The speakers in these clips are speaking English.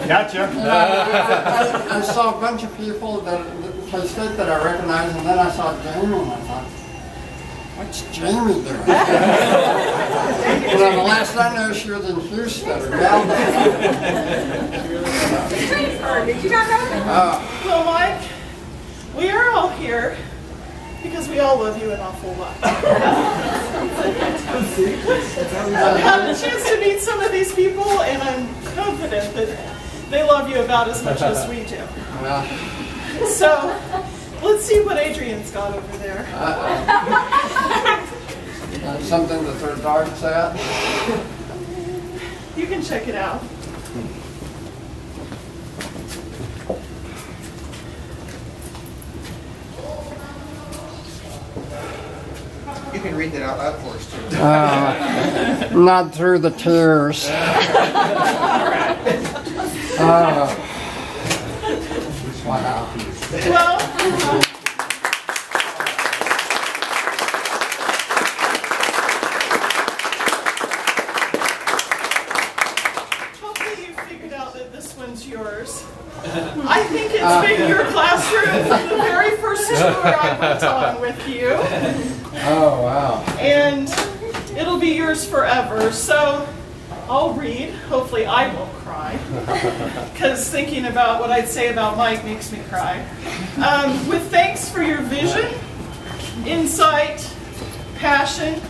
Gotcha. I saw a bunch of people that K-State that I recognized, and then I saw Jamie, and I thought, what's Jamie doing? And then the last I know, she was in Houston or down there. Did you not know that? Well, Mike, we are all here because we all love you an awful lot. I've had a chance to meet some of these people, and I'm confident that they love you about as much as we do. So, let's see what Adrian's got over there. Something that their dog said. You can check it out. You can read that out loud for us too. Not through the tears. Wow. Well, hopefully you figured out that this one's yours. I think it's been your classroom from the very first tour I went on with you. Oh, wow. And it'll be yours forever. So I'll read. Hopefully I won't cry. Because thinking about what I'd say about Mike makes me cry. With thanks for your vision, insight, passion,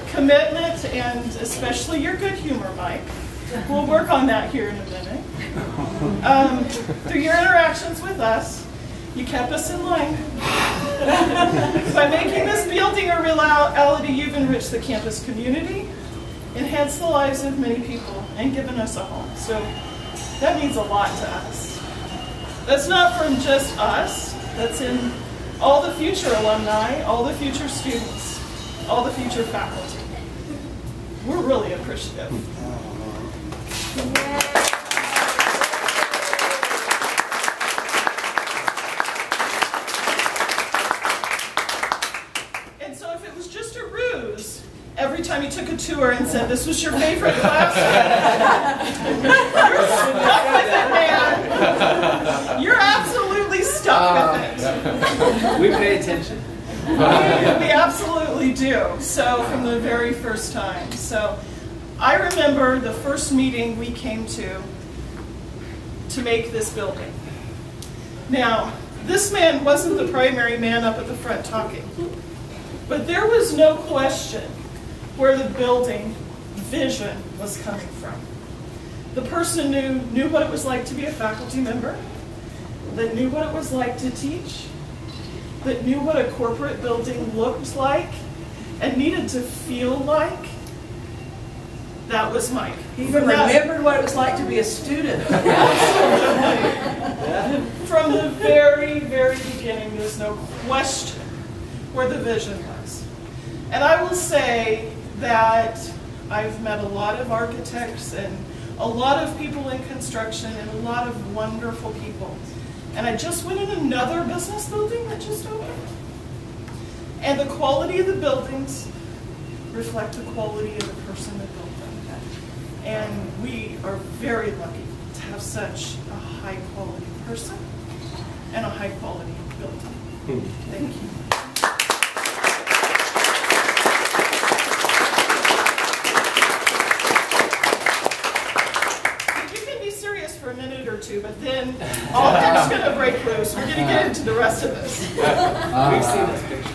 commitment, and especially your good humor, Mike. We'll work on that here in a minute. Through your interactions with us, you kept us in line. By making this building a reality, you've enriched the campus community, enhanced the lives of many people, and given us a home. So that means a lot to us. That's not from just us. That's in all the future alumni, all the future students, all the future faculty. We're really appreciative. And so if it was just a ruse, every time you took a tour and said this was your favorite class, you're stuck with it, man. You're absolutely stuck with it. We pay attention. We absolutely do. So from the very first time. So I remember the first meeting we came to make this building. Now, this man wasn't the primary man up at the front talking, but there was no question where the building vision was coming from. The person knew what it was like to be a faculty member, that knew what it was like to teach, that knew what a corporate building looked like and needed to feel like. That was Mike. He even remembered what it was like to be a student. From the very, very beginning, there's no question where the vision was. And I will say that I've met a lot of architects and a lot of people in construction and a lot of wonderful people. And I just went in another business building that just opened. And the quality of the buildings reflect the quality of the person that built them. And we are very lucky to have such a high quality person and a high quality building. Thank you. You can be serious for a minute or two, but then all heck's going to break loose. We're going to get into the rest of this. We've seen this picture.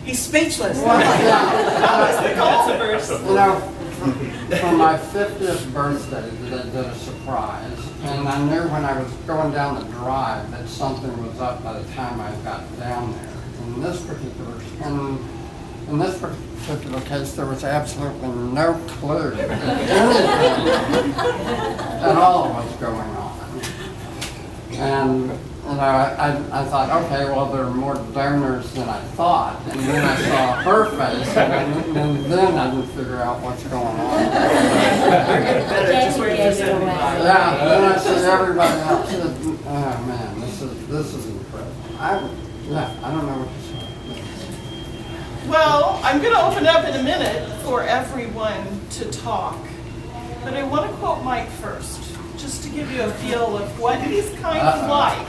He's speechless. That was the controversy. You know, for my 50th birthday, they did a surprise, and I knew when I was going down the drive that something was up by the time I got down there. In this particular case, there was absolutely no clue that anything at all was going on. And you know, I thought, okay, well, there are more donors than I thought. And then I saw her face, and then I didn't figure out what's going on. Just wait for somebody. Yeah, then I see everybody else. Oh man, this is incredible. I don't know what to say. Well, I'm going to open up in a minute for everyone to talk. but I want to quote Mike first, just to give you a feel of what he's kind of like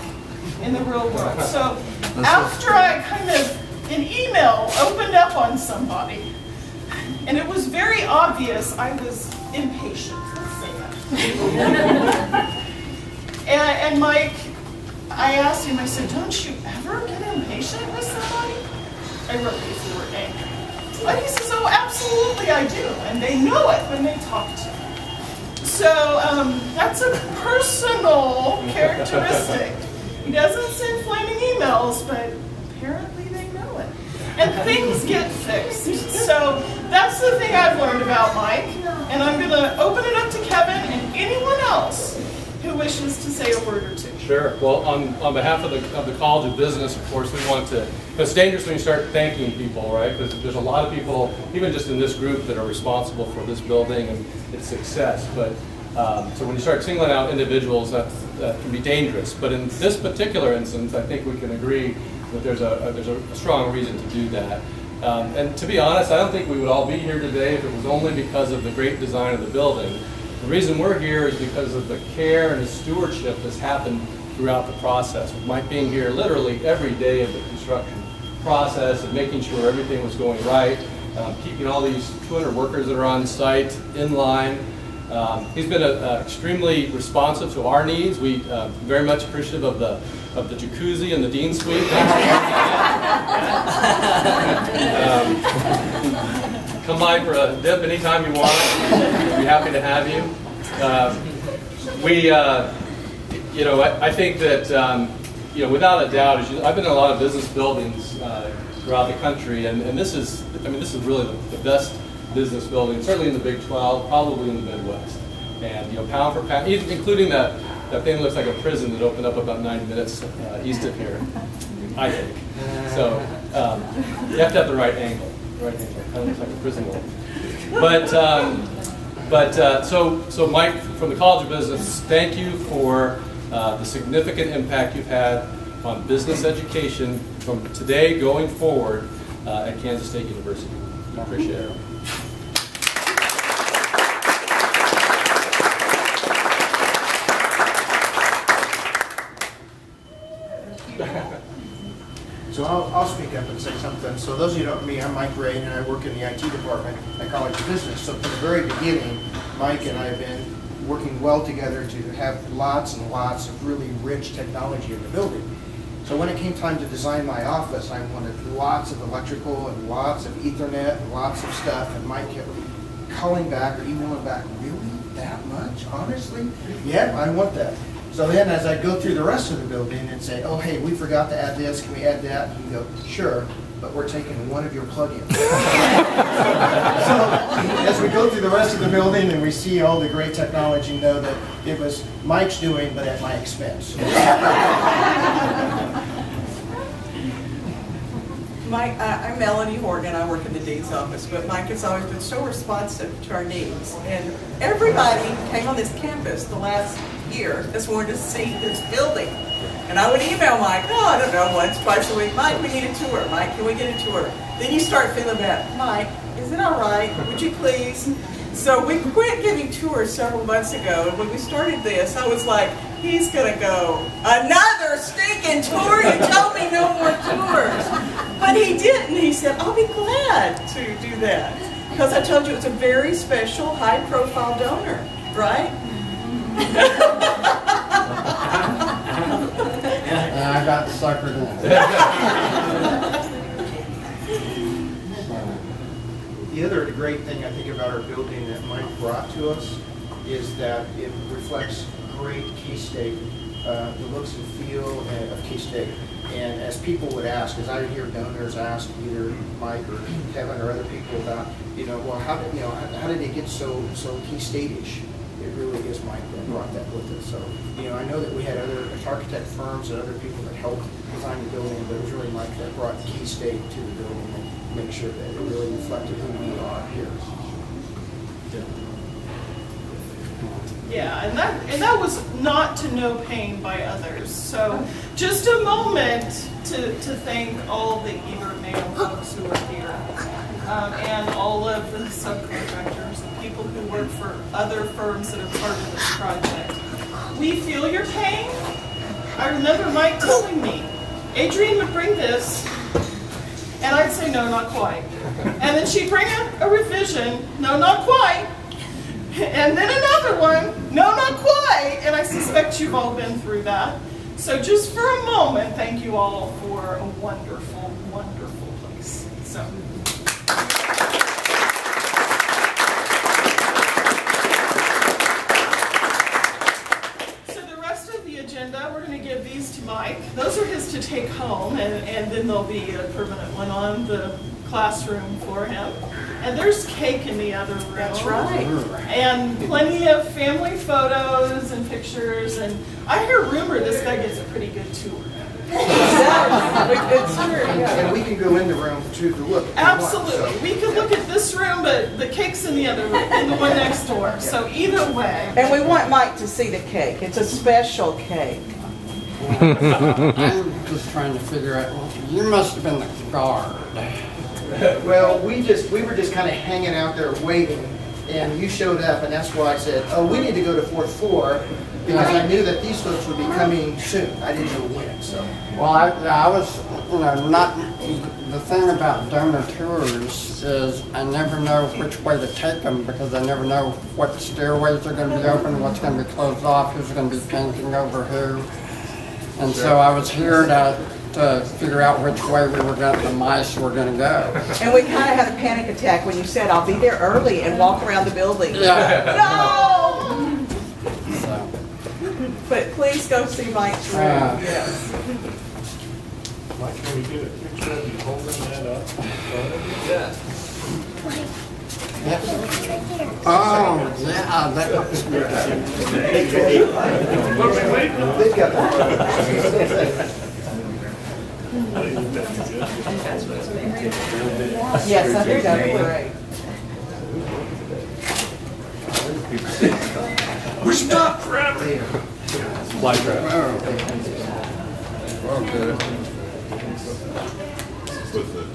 in the real world. So after I kind of, in email, opened up on somebody, and it was very obvious I was impatient, let's say that. And Mike, I asked him, I said, don't you ever get impatient with somebody? I wrote these the word angry. And he says, oh, absolutely I do. And they know it when they talk to me. So that's a personal characteristic. He doesn't send flaming emails, but apparently they know it. And things get fixed. So that's the thing I've learned about Mike. And I'm going to open it up to Kevin and anyone else who wishes to say a word or two. Sure. Well, on behalf of the College of Business, of course, we want to, it's dangerous when you start thanking people, right? Because there's a lot of people, even just in this group, that are responsible for this building and its success. But so when you start singling out individuals, that can be dangerous. But in this particular instance, I think we can agree that there's a strong reason to do that. And to be honest, I don't think we would all be here today if it was only because of the great design of the building. The reason we're here is because of the care and the stewardship that's happened throughout the process. With Mike being here literally every day of the construction process and making sure everything was going right, keeping all these 200 workers that are on site in line. He's been extremely responsive to our needs. We very much appreciative of the jacuzzi and the Dean Suite. Come by for a dip anytime you want. We'd be happy to have you. I think that, without a doubt, I've been in a lot of business buildings throughout the country, and this is really the best business building, certainly in the Big 12, probably in the Midwest. And, pound for pound, including that thing that looks like a prison that opened up about 90 minutes east of here, I think. So, you have to have the right angle. Right angle. Kind of looks like a prison wall. So Mike, from the College of Business, thank you for the significant impact you've had on business education from today going forward at Kansas State University. We appreciate it. So I'll speak up and say something. So those of you who don't know me, I'm Mike Ray, and I work in the IT department at College of Business. So from the very beginning, Mike and I have been working well together to have lots and lots of really rich technology in the building. So when it came time to design my office, I wanted lots of electrical and lots of Ethernet and lots of stuff, and Mike kept calling back or emailing back, really? That much? Honestly? Yeah, I want that. So then as I go through the rest of the building and say, oh, hey, we forgot to add this, can we add that? And you go, sure, but we're taking one of your plugins. So as we go through the rest of the building and we see all the great technology, know that it was Mike's doing, but at my expense. Mike, I'm Melanie Horgan. I work in the Dean's office, but Mike has always been so responsive to our needs. And everybody came on this campus the last year that's wanted to see this building. And I would email Mike, I don't know, once, twice a week, Mike, we need a tour. Mike, can we get a tour? Then you start feeling bad. Mike, is it all right? Would you please? So we quit giving tours several months ago, and when we started this, I was like, he's gonna go, another stinking tour? You told me no more tours. But he didn't. He said, I'll be glad to do that. Because I told you it's a very special, high-profile donor, right? And I got suckered in. The other great thing I think about our building that Mike brought to us is that it reflects great K-State, the looks and feel of K-State. And as people would ask, as I hear donors ask either Mike or Kevin or other people about, well, how did it get so K-State-ish? It really is Mike that brought that with us. So, I know that we had other architect firms and other people that helped design the building, but it was really Mike that brought K-State to the building and make sure that it really reflected who we are here. Yeah, and that was not to no pain by others. So just a moment to thank all the Ebert Mayo folks who are here, and all of the subcontractors and people who work for other firms that are part of this project. We feel your pain. I remember Mike telling me, Adrienne would bring this, and I'd say, no, not quite. And then she'd bring a revision, no, not quite. And then another one, no, not quite. And I suspect you've all been through that. So just for a moment, thank you all for a wonderful, wonderful place. So. We're going to give these to Mike. Those are his to take home, and then there'll be a permanent one on the classroom for him. And there's cake in the other room. That's right. And plenty of family photos and pictures. And I hear rumor this guy gets a pretty good tour. It's true, yeah. And we can go in the room to look. if you want, Absolutely. so. We could look at this room, but the cake's in the other room, in the one next door. So either way. And we want Mike to see the cake. It's a special cake. I'm just trying to figure out, you must have been the guard. Well, we were just kind of hanging out there waiting, and you showed up, and that's why I said, oh, we need to go to fourth floor, because I knew that these folks would be coming soon. I didn't know when, so. Well, I was, not, the thing about donor tours is I never know which way to take them because I never know what stairways are going to be open, what's going to be closed off, who's going to be painting over who. And so I was here to figure out which way the mice were going to go. And we kind of had a panic attack when you said, I'll be there early and walk around the building. Yeah. No! So, But please go see Mike's room, Yeah. yes. Mike, can we get a picture of you holding that up? oh, yeah, that looks good. They've got the. Yes, I think that'd be great. We're stuck forever. Fly trap. With the